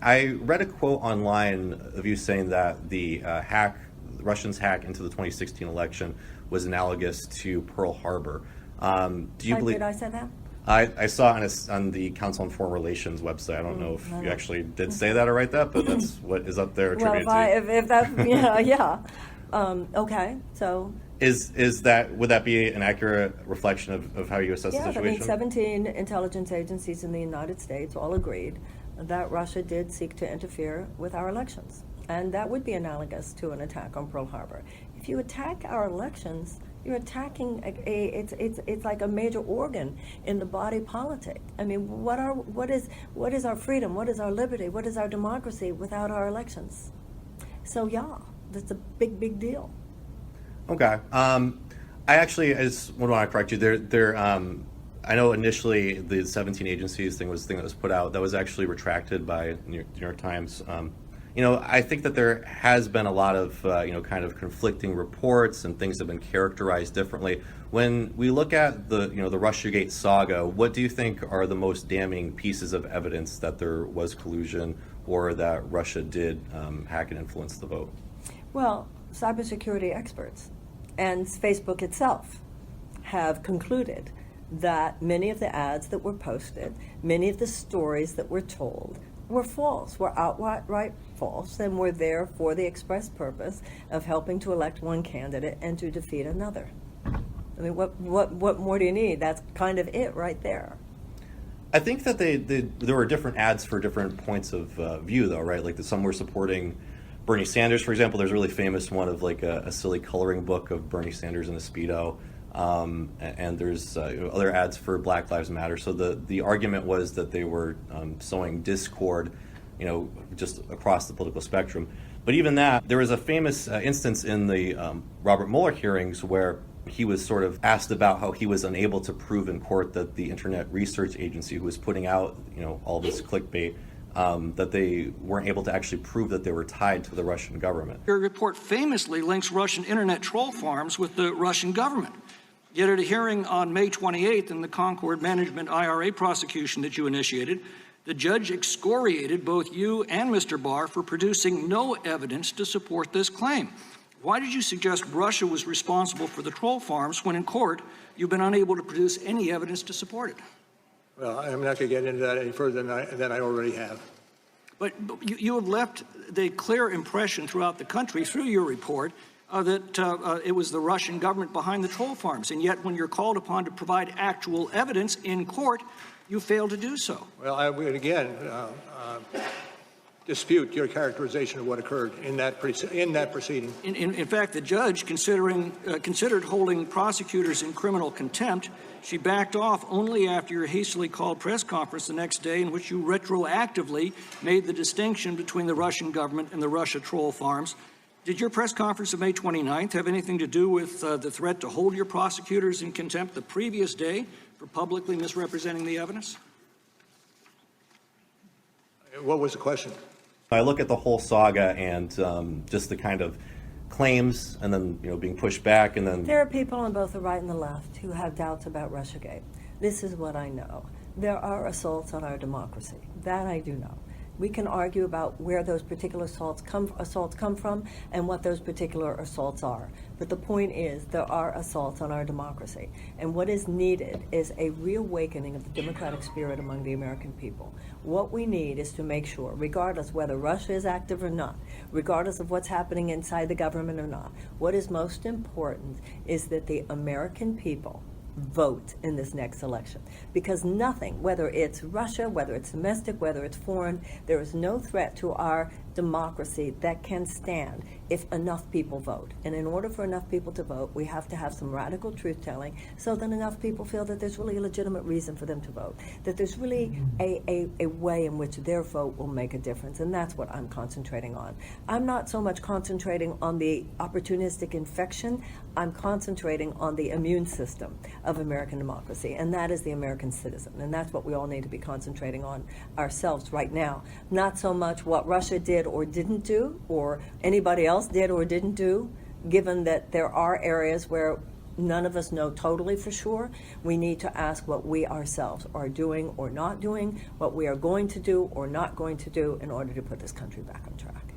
I read a quote online of you saying that the Russians' hack into the 2016 election was analogous to Pearl Harbor. Do you believe? Did I say that? I saw on the Council on Foreign Relations website. I don't know if you actually did say that or write that, but that's what is up there attributed to. If that, yeah. Okay, so. Would that be an accurate reflection of how you assess the situation? I mean, 17 intelligence agencies in the United States all agreed that Russia did seek to interfere with our elections. And that would be analogous to an attack on Pearl Harbor. If you attack our elections, you're attacking it's like a major organ in the body politic. I mean, what is our freedom? What is our liberty? What is our democracy without our elections? So yeah, that's a big deal. Okay. I just want to correct you. I know initially the 17 agencies thing that was put out. That was actually retracted by New York Times. I think that there has been a lot of, kind of conflicting reports and things have been characterized differently. When we look at the RussiaGate saga, what do you think are the most damning pieces of evidence that there was collusion or that Russia did hack and influence the vote? Well, cybersecurity experts and Facebook itself have concluded that many of the ads that were posted, many of the stories that were told were false, were outright false, and were there for the express purpose of helping to elect one candidate and to defeat another. I mean, what more do you need? That's kind of it right there. I think that there were different ads for different points of view, though, right? Like some were supporting Bernie Sanders, for example. There's a really famous one of like a silly coloring book of Bernie Sanders in a Speedo. And there's other ads for Black Lives Matter. So the argument was that they were sowing discord, just across the political spectrum. But even that, there was a famous instance in the Robert Mueller hearings where he was sort of asked about how he was unable to prove in court that the Internet Research Agency, who was putting out, all this clickbait, that they weren't able to actually prove that they were tied to the Russian government. Your report famously links Russian internet troll farms with the Russian government. Yet at a hearing on May 28th in the Concord Management IRA prosecution that you initiated, the judge excoriated both you and Mr. Barr for producing no evidence to support this claim. Why did you suggest Russia was responsible for the troll farms when in court you've been unable to produce any evidence to support it? Well, I'm not going to get into that any further than I already have. But you have left the clear impression throughout the country through your report that it was the Russian government behind the troll farms, and yet when you're called upon to provide actual evidence in court, you fail to do so. Well, I would again dispute your characterization of what occurred in that proceeding. In fact, the judge, considered holding prosecutors in criminal contempt. She backed off only after your hastily called press conference the next day in which you retroactively made the distinction between the Russian government and the Russia troll farms. Did your press conference of May 29th have anything to do with the threat to hold your prosecutors in contempt the previous day for publicly misrepresenting the evidence? What was the question? I look at the whole saga and just the kind of claims and then being pushed back and then... There are people on both the right and the left who have doubts about RussiaGate. This is what I know. There are assaults on our democracy. That I do know. We can argue about where those particular assaults come from and what those particular assaults are. But the point is, there are assaults on our democracy. And what is needed is a reawakening of the democratic spirit among the American people. What we need is to make sure, regardless whether Russia is active or not, regardless of what's happening inside the government or not, what is most important is that the American people vote in this next election. Because nothing, whether it's Russia, whether it's domestic, whether it's foreign, there is no threat to our democracy that can stand if enough people vote. And in order for enough people to vote, we have to have some radical truth-telling so that enough people feel that there's really a legitimate reason for them to vote, that there's really a way in which their vote will make a difference. And that's what I'm concentrating on. I'm not so much concentrating on the opportunistic infection. I'm concentrating on the immune system of American democracy, and that is the American citizen. And that's what we all need to be concentrating on ourselves right now. Not so much what Russia did or didn't do, or anybody else did or didn't do, given that there are areas where none of us know totally for sure. We need to ask what we ourselves are doing or not doing, what we are going to do or not going to do in order to put this country back on track.